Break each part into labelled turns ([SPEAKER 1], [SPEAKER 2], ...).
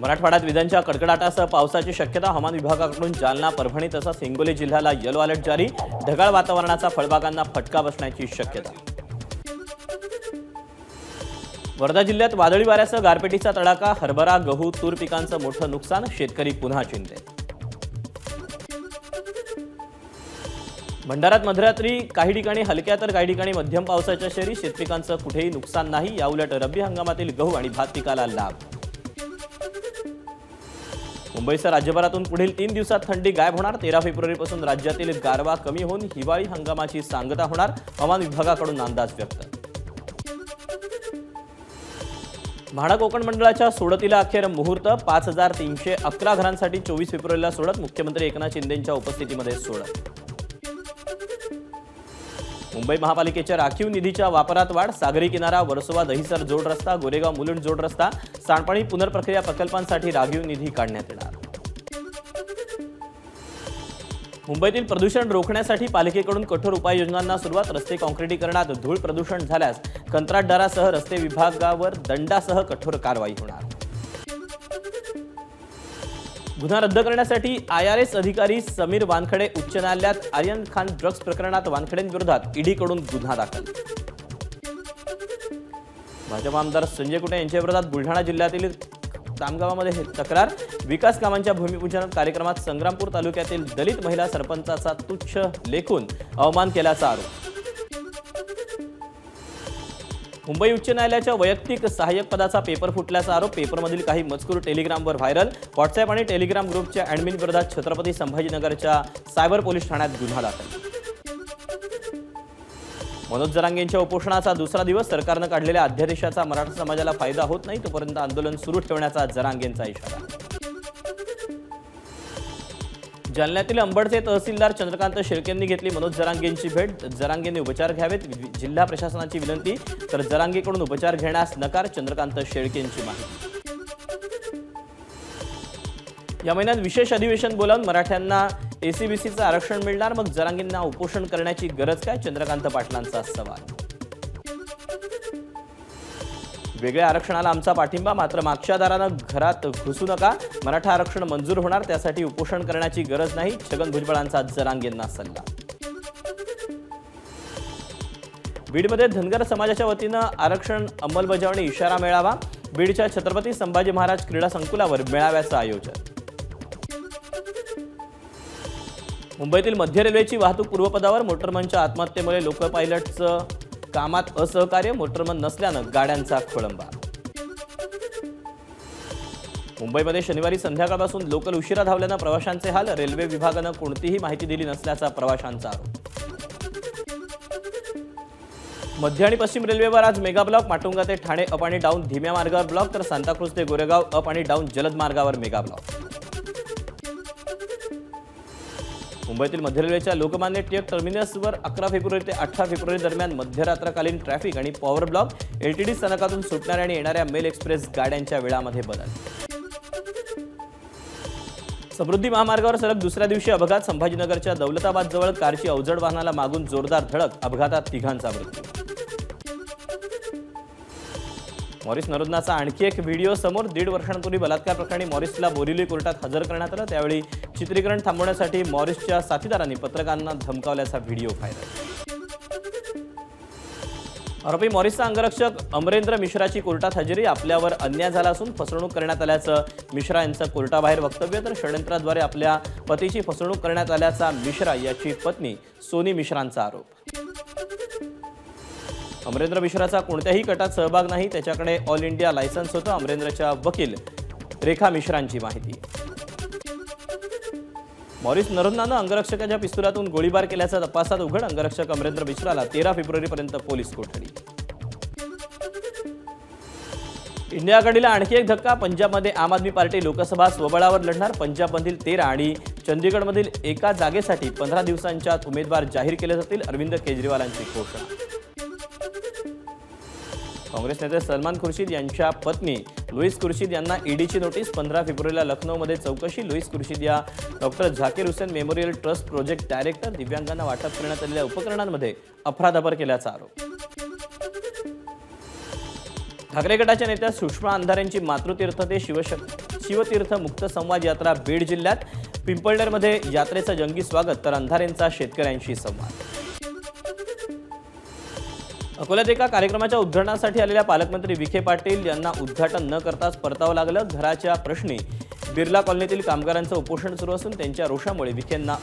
[SPEAKER 1] मराठवाड्यात विजांच्या कडकडाटासह पावसाची शक्यता हवामान विभागाकडून जालना, परभणी तसंच हिंगोली जिल्ह्याला येलो अलर्ट जारी। ढगाळ वातावरणाचा फळबागांना फटका बसण्याची शक्यता। वर्धा जिल्ह्यात वादळी वाऱ्यासह गारपिटीचा तडाखा, हरभरा, गहू, तूर पिकांचं मोठं नुकसान, शेतकरी पुन्हा चिंतेत। भंडाऱ्यात मध्यरात्री काही ठिकाणी हलक्या तर काही ठिकाणी मध्यम पावसाच्या सरी, शेतपिकांचं कुठेही नुकसान नाही। याउलट रब्बी हंगामातील गहू आणि भात पिकाला लाभ। मुंबईसह राज्यभरातून पुढील 3 दिवसात थंडी गायब होणार। 13 फेब्रुवारीपासून राज्यातील गारवा कमी होऊन हिवाळी हंगामाची सांगता होणार, हवामान विभागाकडून अंदाज व्यक्त। म्हाडा कोकण मंडळाच्या सोडतीला अखेर मुहूर्त, 5311 घरांसाठी 24 फेब्रुवारीला सोडत, मुख्यमंत्री एकनाथ शिंदेंच्या उपस्थितीमध्ये सोडत। मुंबई महापालिकेच्या राखीव निधीच्या वापरात वाढ, सागरी किनारा, वर्सोवा दहिसर जोड रस्ता, गोरेगाव मुलुंड जोड रस्ता, सांडपाणी पुनर्प्रक्रिया प्रकल्पांसाठी राखीव निधी काढण्यात येणार। मुंबईतील प्रदूषण रोखण्यासाठी पालिकेकडून कठोर उपाययोजनांना सुरुवात, रस्ते काँक्रिटीकरणात धूळ प्रदूषण झाल्यास कंत्राटदारासह रस्ते विभागावर दंडासह कठोर कारवाई होणार। गुन्हा रद्द करण्यासाठी IRS अधिकारी समीर वानखडे उच्च न्यायालयात, आर्यन खान ड्रग्ज प्रकरणात वानखडेंविरोधात ईडीकडून गुन्हा दाखल। भाजप आमदार संजय कुटे यांच्या विरोधात बुलढाणा जिल्ह्यातील तामगावामध्ये तक्रार, विकास कामांच्या भूमिपूजन कार्यक्रमात संग्रामपूर तालुक्यातील दलित महिला सरपंचाचा तुच्छ लेखून अवमान केल्याचा आरोप। मुंबई उच्च न्यायालयाच्या वैयक्तिक सहाय्यक पदाचा पेपर फुटल्याचा आरोप, पेपरमधील काही मजकूर टेलिग्रामवर व्हायरल, व्हॉट्सअप आणि टेलिग्राम ग्रुपच्या ॲडमिन विरोधात छत्रपती संभाजीनगरच्या सायबर पोलीस ठाण्यात गुन्हा दाखल। मनोज जरांगेंच्या उपोषणाचा दुसरा दिवस, सरकारनं काढलेल्या अध्यादेशाचा मराठा समाजाला फायदा होत नाही तोपर्यंत आंदोलन सुरू ठेवण्याचा जरांगेंचा इशारा। जालन्यातील अंबडचे तहसीलदार चंद्रकांत शेळकेंनी घेतली मनोज जरांगेंची भेट, जरांगेंनी उपचार घ्यावेत, जिल्हा प्रशासनाची विनंती, तर जरांगेकडून उपचार घेण्यास नकार, चंद्रकांत शेळकेंची माहिती। या महिन्यात विशेष अधिवेशन बोलावून मराठ्यांना ACBCचं आरक्षण मिळणार, मग जरांगेंना उपोषण करण्याची गरज काय, चंद्रकांत पाटलांचा सवाल। वेगळ्या आरक्षणाला आमचा पाठिंबा, मात्र मागच्या दारानं घरात घुसू नका, मराठा आरक्षण मंजूर होणार त्यासाठी उपोषण करण्याची गरज नाही, छगन भुजबळांचा जरांगेंना सल्ला। बीडमध्ये धनगर समाजाच्या वतीनं आरक्षण अंमलबजावणी इशारा मेळावा, बीडच्या छत्रपती संभाजी महाराज क्रीडा संकुलावर मेळाव्याचं आयोजन। मुंबईतील मध्य रेल्वेची वाहतूक पूर्वपदावर, मोटरमनच्या आत्महत्येमुळे लोकल पायलटचं कामात असहकार्य, मोटरमन नसल्यानं गाड्यांचा खोळंबा। मुंबईमध्ये शनिवारी संध्याकाळपासून लोकल उशिरा धावल्यानं प्रवाशांचे हाल, रेल्वे विभागानं कोणतीही माहिती दिली नसल्याचा प्रवाशांचा आरोप। मध्य आणि पश्चिम रेल्वेवर आज मेगा ब्लॉक, माटुंगा ते ठाणे अप आणि डाऊन धीम्या मार्गावर ब्लॉक, तर सांताक्रूज ते गोरेगाव अप आणि डाऊन जलद मार्गावर मेगा ब्लॉक। मुंबईतील मध्य रेल्वेच्या लोकमान्य टिळक टर्मिनसवर 11 फेब्रुवारी ते 18 फेब्रुवारी दरम्यान मध्यरात्रकालीन ट्रॅफिक आणि पॉवर ब्लॉक, LTD स्थानकातून सुटणाऱ्या आणि येणाऱ्या मेल एक्सप्रेस गाड्यांच्या वेळामध्ये बदल। समृद्धी महामार्गावर सलग दुसऱ्या दिवशी अपघात, संभाजीनगरच्या दौलताबाद जवळ कारची अवजड वाहनाला मागून जोरदार धडक, अपघातात 3घांचा मृत्यू। मॉरिस नरोदनाचा आणखी एक व्हिडिओ समोर, 1.5 वर्षांपूर्वी बलात्कार प्रकरणी मॉरिसला बोरिवली कोर्टात हजर करण्यात आलं, त्यावेळी चित्रीकरण थांबवण्यासाठी मॉरिसच्या साथीदारांनी पत्रकारांना धमकावल्याचा व्हिडिओ व्हायरल। आरोपी मॉरिसचा अंगरक्षक अमरेंद्र मिश्राची कोर्टात हजेरी, आपल्यावर अन्याय झाला असून फसवणूक करण्यात आल्याचं मिश्रा यांचं कोर्टाबाहेर वक्तव्य, तर षडयंत्राद्वारे आपल्या पतीची फसवणूक करण्यात आल्याचा मिश्रा याची पत्नी सोनी मिश्रांचा आरोप। अमरेंद्र मिश्राचा कोणत्याही गटात सहभाग नाही, त्याच्याकडे ऑल इंडिया लायसन्स होतं, अमरेंद्रच्या वकील रेखा मिश्रांची माहिती। मॉरिस नरोदनानं अंगरक्षकाच्या पिस्तुलातून गोळीबार केल्याचा तपासात उघड, अंगरक्षक अमरेंद्र मिश्राला 13 फेब्रुवारीपर्यंत पोलीस कोठडी। इंडिया आघाडीला आणखी एक धक्का, पंजाबमध्ये आम आदमी पार्टी लोकसभा स्वबळावर लढणार, पंजाबमधील 13 आणि चंदीगडमधील एका जागेसाठी 15 दिवसांच्या आत उमेदवार जाहीर केले जातील, अरविंद केजरीवालांची घोषणा। काँग्रेस नेते सलमान खुर्शीद यांच्या पत्नी लुईस खुर्शीद यांना ईडीची नोटीस, 15 फेब्रुवारीला लखनौमध्ये चौकशी, लुईस खुर्शीद या doctor Zakir Hussain memorial trust project director, दिव्यांगांना वाटप करण्यात आलेल्या उपकरणांमध्ये अफरातफर केल्याचा आरोप। ठाकरे गटाच्या नेत्या सुषमा अंधारेंची मातृतीर्थ ते शिवतीर्थ मुक्त संवाद यात्रा बीड जिल्ह्यात। पिंपळनेरमध्ये यात्रेचं जंगी स्वागत तर अंधारेंचा शेतकऱ्यांशी संवाद। अकोल्यात एका कार्यक्रमाच्या उद्घाटनासाठी आलेल्या पालकमंत्री विखे पाटील यांना उद्घाटन न करताच परतावं लागलं। घराच्या प्रश्नी बिर्ला कॉलनीतील कामगारांचं उपोषण सुरू असून त्यांच्या रोषामुळे विखेंना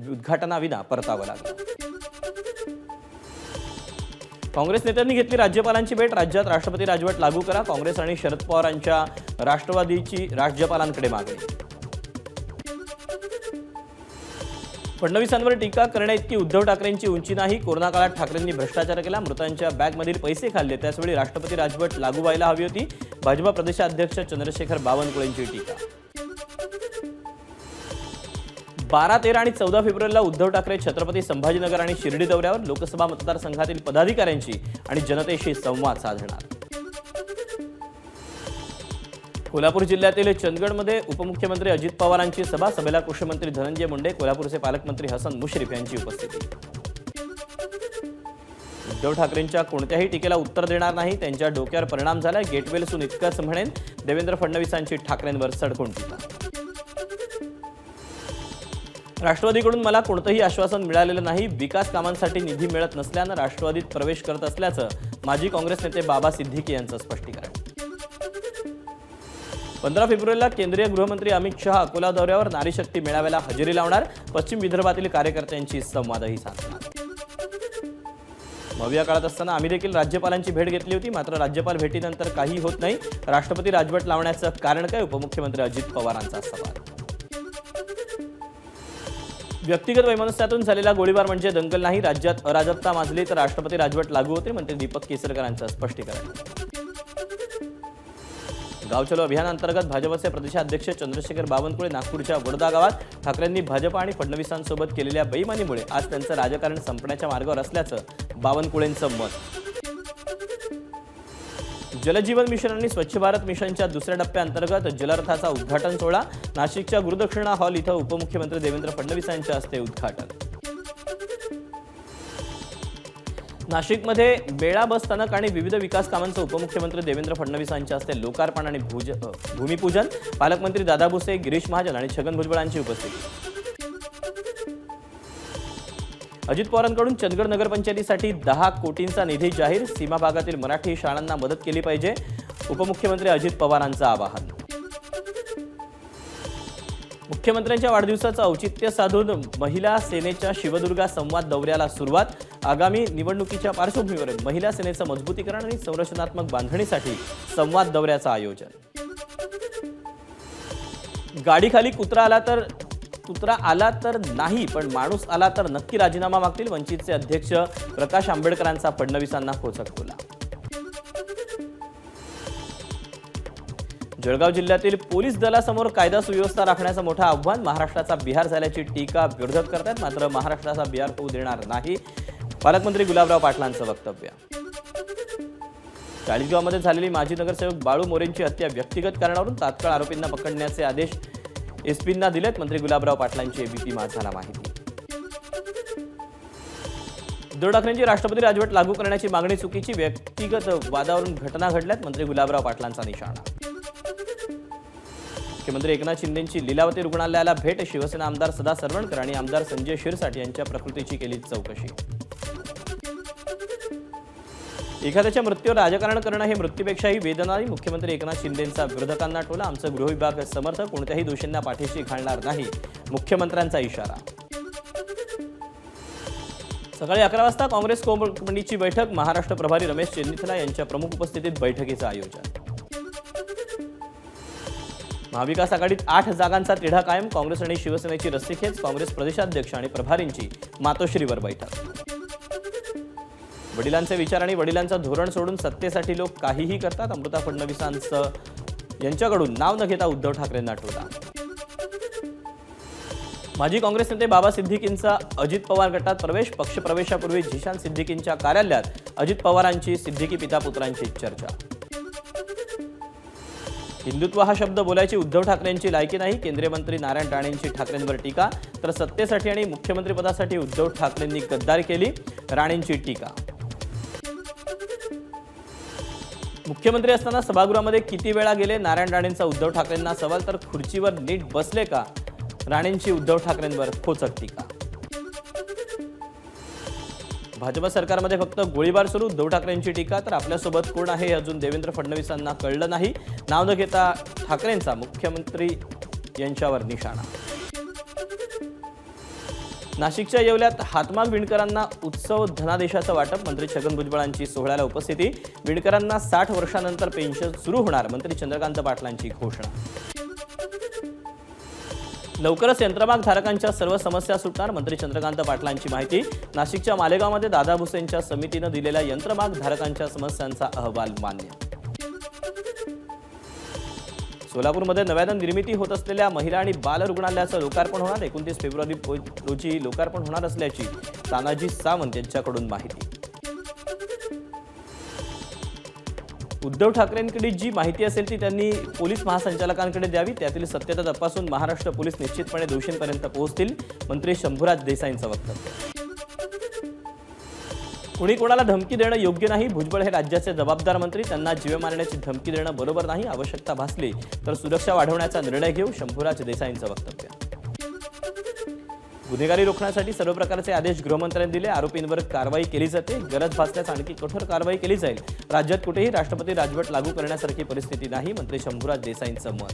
[SPEAKER 1] उद्घाटनाविना परतावं लागलं। काँग्रेस नेत्यांनी घेतली राज्यपालांची भेट। राज्यात राष्ट्रपती राजवट लागू करा, काँग्रेस आणि शरद पवारांच्या राष्ट्रवादीची राज्यपालांकडे मागणी। फडणवीसांवर टीका करण्याइतकी उद्धव ठाकरेंची उंची नाही। कोरोना काळात ठाकरेंनी भ्रष्टाचार केला, मृतांच्या बॅगमधील पैसे खाल्ले, त्याचवेळी राष्ट्रपती राजवट लागू व्हायला हवी होती। भाजपा प्रदेशाध्यक्ष चंद्रशेखर बावनकुळेंची टीका। 12, 13 आणि 14 फेब्रुवारीला उद्धव ठाकरे छत्रपती संभाजीनगर आणि शिर्डी दौऱ्यावर। लोकसभा मतदारसंघातील पदाधिकाऱ्यांची आणि जनतेशी संवाद साधणार। कोल्हापूर जिल्ह्यातील चंदगडमध्ये उपमुख्यमंत्री अजित पवारांची सभा। सभेला कृषी मंत्री धनंजय मुंडे, कोल्हापूरचे पालकमंत्री हसन मुश्रीफ यांची उपस्थिती। उद्धव ठाकरेंच्या कोणत्याही टीकेला उत्तर देणार नाही, त्यांच्या डोक्यावर परिणाम झालाय, गेटवेलसून इतकंच म्हणेन। देवेंद्र फडणवीसांची ठाकरेंवर सडकून टीका। राष्ट्रवादीकडून मला कोणतंही आश्वासन मिळालेलं नाही, विकास कामांसाठी निधी मिळत नसल्यानं राष्ट्रवादीत प्रवेश करत असल्याचं माजी काँग्रेस नेते बाबा सिद्दीकी यांचं स्पष्टीकरण। 15 फेब्रुवारीला केंद्रीय गृहमंत्री अमित शहा अकोला दौऱ्यावर। नारी शक्ती मेळाव्याला हजेरी लावणार, पश्चिम विदर्भातील कार्यकर्त्यांशी संवादही साधणार। मविया काळात असताना आम्ही देखील राज्यपालांची भेट घेतली होती, मात्र राज्यपाल भेटीनंतर काही होत नाही, राष्ट्रपती राजवट लावण्याचं कारण काय, उपमुख्यमंत्री अजित पवारांचा सवाल। व्यक्तिगत वैमनस्यातून झालेला गोळीबार म्हणजे दंगल नाही, राज्यात अराजकता माजली तर राष्ट्रपती राजवट लागू होते, मंत्री दीपक केसरकरांचं स्पष्टीकरण। गाव चलो अभियानांतर्गत भाजपचे प्रदेशाध्यक्ष चंद्रशेखर बावनकुळे नागपूरच्या वडोदा गावात। ठाकरेंनी भाजप आणि फडणवीसांसोबत केलेल्या बेईमानीमुळे आज त्यांचं राजकारण संपण्याच्या मार्गावर असल्याचं बावनकुळेंचं मत। जलजीवन मिशन आणि स्वच्छ भारत मिशनच्या दुसऱ्या टप्प्याअंतर्गत जलरथाचा उद्घाटन सोहळा। नाशिकच्या गुरुदक्षिणा हॉल इथं उपमुख्यमंत्री देवेंद्र फडणवीस यांच्या हस्ते उद्घाटन। नाशिकमध्ये बेळा बस स्थानक आणि विविध विकास कामांचं उपमुख्यमंत्री देवेंद्र फडणवीस यांच्या हस्ते लोकार्पण आणि भूमिपूजन। पालकमंत्री दादा भुसे, गिरीश महाजन आणि छगन भुजबळांची उपस्थिती। अजित पवारांकडून चंदगड नगरपंचायतीसाठी 10 कोटींचा निधी जाहीर। सीमा भागातील मराठी शाळांना मदत केली पाहिजे, उपमुख्यमंत्री अजित पवारांचं आवाहन। मुख्यमंत्र्यांच्या वाढदिवसाचं औचित्य साधून महिला सेनेच्या शिवदुर्गा संवाद दौऱ्याला सुरुवात। आगामी निवडणुकीच्या पार्श्वभूमीवर महिला सेनेचं मजबूतीकरण आणि संरचनात्मक बांधणीसाठी संवाद दौऱ्याचं आयोजन। गाडीखाली कुत्रा आला तर नाही, पण माणूस आला तर नक्की राजीनामा मागतील, वंचितचे अध्यक्ष प्रकाश आंबेडकरांचा फडणवीसांना खोचकटोला। जळगाव जिल्ह्यातील पोलीस दलासमोर कायदा सुव्यवस्था राखण्याचं मोठं आव्हान। महाराष्ट्राचा बिहार झाल्याची टीका विरोधक करतात, मात्र महाराष्ट्राचा बिहार होऊ देणार नाही, पालकमंत्री गुलाबराव पाटलांचं वक्तव्य। चाळीसगावमध्ये झालेली माजी नगरसेवक बाळू मोरेंची हत्या व्यक्तिगत कारणावरून तात्काळ आरोपींना पकडण्याचे आदेश एसपींना दिलेत, मंत्री गुलाबराव पाटलांची एबीपी माझाला माहिती। उद्धव ठाकरेंची राष्ट्रपती राजवट लागू करण्याची मागणी चुकीची, व्यक्तिगत वादावरून घटना घडल्यात, मंत्री गुलाबराव पाटलांचा निशाणा। मुख्यमंत्री एकनाथ शिंदेंची लीलावती रुग्णालयाला भेट। शिवसेना आमदार सदा सरवणकर आणि आमदार संजय शिरसाट यांच्या प्रकृतीची केली चौकशी। एखाद्याच्या मृत्यूवर राजकारण करणं हे मृत्यूपेक्षाही वेदनादायी, मुख्यमंत्री एकनाथ शिंदेंचा विरोधकांना टोला। आमचं गृहविभाग समर्थक कोणत्याही दोषींना पाठीशी घालणार नाही, मुख्यमंत्र्यांचा इशारा। सकाळी 11 वाजता काँग्रेस कोर कमिटीची बैठक। महाराष्ट्र प्रभारी रमेश चेन्नीथला यांच्या प्रमुख उपस्थितीत बैठकीचं आयोजन। महाविकास आघाडीत 8 जागांचा तिढा कायम, काँग्रेस आणि शिवसेनेची रस्सीखेच। काँग्रेस प्रदेशाध्यक्ष आणि प्रभारींची मातोश्रीवर बैठक। वडिलांचे विचार आणि वडिलांचं धोरण सोडून सत्तेसाठी लोक काहीही करतात, अमृता फडणवीसांचं यांच्याकडून नाव न घेता उद्धव ठाकरेंना टोला। माजी काँग्रेस नेते बाबा सिद्दीकींचा अजित पवार गटात प्रवेश। पक्षप्रवेशापूर्वी झिशान सिद्दीकींच्या कार्यालयात अजित पवारांची सिद्दीकी पितापुत्रांची चर्चा। हिंदुत्व हा शब्द बोलायची उद्धव ठाकरेंची लायकी नाही, केंद्रीय मंत्री नारायण राणेंची ठाकरेंवर टीका। तर सत्तेसाठी आणि मुख्यमंत्रीपदासाठी उद्धव ठाकरेंनी गद्दारी केली, राणेंची टीका। मुख्यमंत्री असताना सभागृहामध्ये किती वेळा गेले? नारायण राणेंचा उद्धव ठाकरेंना सवाल, तर खुर्चीवर नीट बसले का? राणेंची उद्धव ठाकरेंवर खोचक टीका. भाजप सरकारमध्ये फक्त गोळीबार सुरू, उद्धव ठाकरेंची टीका. तर आपल्यासोबत कोण आहे हे अजून देवेंद्र फडणवीसांना कळलं नाही. नाव न घेता ठाकरेंचा मुख्यमंत्री यांच्यावर निशाणा. नाशिकच्या येवल्यात हातमाग विणकरांना उत्सव धनादेशाचं वाटप. मंत्री छगन भुजबळांची सोहळ्याला उपस्थिती. विणकरांना 60 वर्षांनंतर पेन्शन सुरू होणार. मंत्री चंद्रकांत पाटलांची घोषणा. लवकरच यंत्रमाग धारकांच्या सर्व समस्या सुटणार. मंत्री चंद्रकांत पाटलांची माहिती. नाशिकच्या मालेगावमध्ये दादा भुसेंच्या समितीनं दिलेल्या यंत्रमाग धारकांच्या समस्यांचा अहवाल मान्य. सोलापूरमध्ये नव्यानं निर्मिती होत असलेल्या महिला आणि बाल रुग्णालयाचं लोकार्पण होणार. 29 फेब्रुवारी रोजी लोकार्पण होणार असल्याची तानाजी सावंत यांच्याकडून माहिती. उद्धव ठाकरेंकडे जी माहिती असेल ती त्यांनी पोलीस महासंचालकांकडे द्यावी. त्यातील सत्यता तपासून महाराष्ट्र पोलीस निश्चितपणे दोषींपर्यंत पोहोचतील. मंत्री शंभूराज देसाईंचं वक्तव्य. कुणी कोणाला धमकी देणं योग्य नाही. भुजबळ हे राज्याचे जबाबदार मंत्री. त्यांना जीवे मारण्याची धमकी देणं बरोबर नाही. आवश्यकता भासली तर सुरक्षा वाढवण्याचा निर्णय घेऊ. शंभूराज देसाईंचं वक्तव्य. गुन्हेगारी रोखण्यासाठी सर्व प्रकारचे आदेश गृहमंत्र्यांनी दिले. आरोपींवर कारवाई केली जाते. गरज भासल्यास आणखी कठोर कारवाई केली जाईल. राज्यात कुठेही राष्ट्रपती राजवट लागू करण्यासारखी परिस्थिती नाही. मंत्री शंभूराज देसाईंचं मत.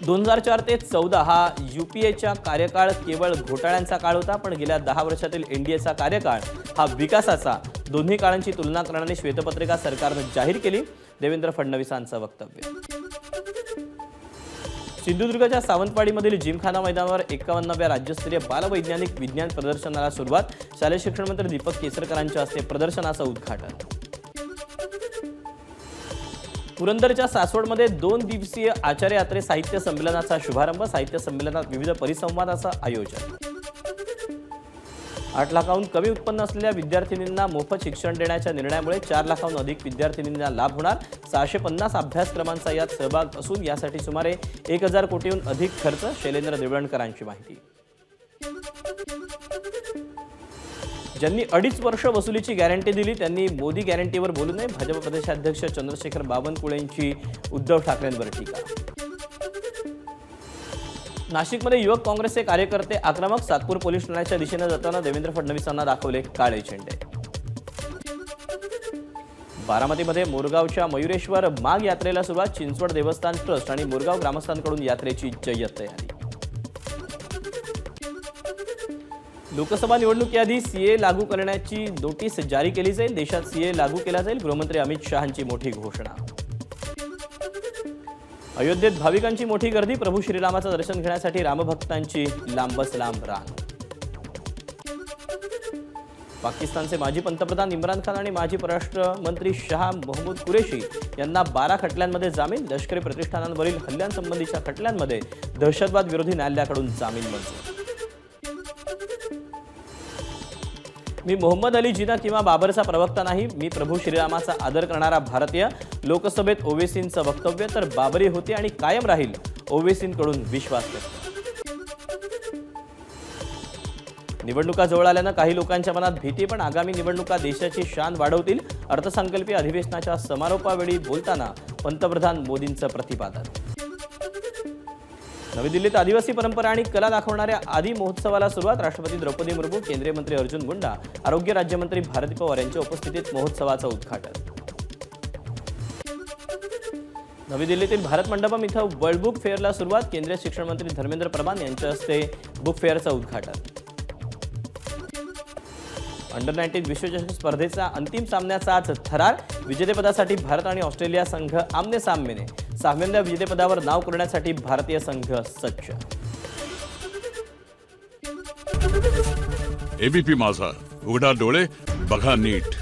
[SPEAKER 1] 2004 ते 14 हा यूपीएचा कार्यकाळ केवळ घोटाळ्यांचा काळ होता. पण गेल्या 10 वर्षातील एनडीएचा कार्यकाळ हा विकासाचा. दोन्ही काळांची तुलना करणारी श्वेतपत्रिका सरकारनं जाहीर केली. देवेंद्र फडणवीसांचं वक्तव्य. सिंधुदुर्गच्या सावंतवाडीमधील जिमखाना मैदानावर 51व्या राज्यस्तरीय बालवैज्ञानिक विज्ञान प्रदर्शनाला सुरुवात. शालेय शिक्षण मंत्री दीपक केसरकरांच्या हस्ते प्रदर्शनाचं उद्घाटन. पुरंदरच्या सासवडमध्ये 2 दिवसीय आचार्य यात्रे साहित्य संमेलनाचा शुभारंभ. साहित्य संमेलनात विविध परिसंवादाचं आयोजन. 8 लाखांहून कमी उत्पन्न असलेल्या विद्यार्थिनींना मोफत शिक्षण देण्याच्या निर्णयामुळे 4 लाखांहून अधिक विद्यार्थिनींना लाभ होणार. 650 अभ्यासक्रमांचा यात सहभाग असून यासाठी सुमारे 1000 कोटीहून अधिक खर्च. शैलेंद्र देवळणकरांची माहिती. ज्यांनी 2.5 वर्ष वसुलीची गॅरंटी दिली त्यांनी मोदी गॅरंटीवर बोलू नये. भाजप प्रदेशाध्यक्ष चंद्रशेखर बावनकुळेंची उद्धव ठाकरेंवर टीका. नाशिकमध्ये युवक काँग्रेसचे कार्यकर्ते आक्रमक. सातपूर पोलीस ठाण्याच्या दिशेने जाताना देवेंद्र फडणवीसांना दाखवले काळे झेंडे. बारामतीमध्ये मोरगावच्या मयुरेश्वर माघ यात्रेला सुरुवात. चिंचवड देवस्थान ट्रस्ट आणि मोरगाव ग्रामस्थांकडून यात्रेची जय्यत तयारी. लोकसभा निवडणुकीआधी सीए लागू करण्याची नोटीस जारी केली जाईल. देशात सीए लागू केला जाईल. गृहमंत्री अमित शहांची मोठी घोषणा. अयोध्येत भाविकांची मोठी गर्दी. प्रभू श्रीरामाचं दर्शन घेण्यासाठी रामभक्तांची लांबच लांब रांग. पाकिस्तानचे माजी पंतप्रधान इम्रान खान आणि माजी परराष्ट्र मंत्री शाह महमूद कुरेशी यांना 12 खटल्यांमध्ये जामीन. लष्करी प्रतिष्ठानांवरील हल्ल्यांसंबंधीच्या खटल्यांमध्ये दहशतवाद विरोधी न्यायालयाकडून जामीन मंजूर. मी मोहम्मद अली जिना किंवा बाबरचा प्रवक्ता नाही. मी प्रभू श्रीरामाचा आदर करणारा भारतीय. लोकसभेत ओवेसींचं वक्तव्य. तर बाबरी होती आणि कायम राहील. ओवेसींकडून विश्वास व्यक्त. निवडणुका जवळ आल्यानं काही लोकांच्या मनात भीती. पण आगामी निवडणुका देशाची शान वाढवतील. अर्थसंकल्पीय अधिवेशनाच्या समारोपावेळी बोलताना पंतप्रधान मोदींचं प्रतिपादन. नवी दिल्लीत आदिवासी परंपरा आणि कला दाखवणाऱ्या आदी महोत्सवाला सुरुवात. राष्ट्रपती द्रौपदी मुर्मू, केंद्रीय मंत्री अर्जुन मुंडा, आरोग्य राज्यमंत्री भारती पवार यांच्या उपस्थितीत महोत्सवाचं उद्घाटन. नवी दिल्लीतील भारत मंडपम इथं वर्ल्ड बुक फेअरला सुरुवात. केंद्रीय शिक्षण मंत्री धर्मेंद्र प्रधान यांच्या हस्ते बुक फेअरचं उद्घाटन. अंडर-19 विश्वचषक स्पर्धेचा अंतिम सामन्याचा आज थरार. विजेतेपदासाठी भारत आणि ऑस्ट्रेलिया संघ आमने सामने. 6व्या विजेतेपदावर नाव करण्यासाठी भारतीय संघ सज्ज.
[SPEAKER 2] एबीपी माझा, उघडा डोळे बघा नीट.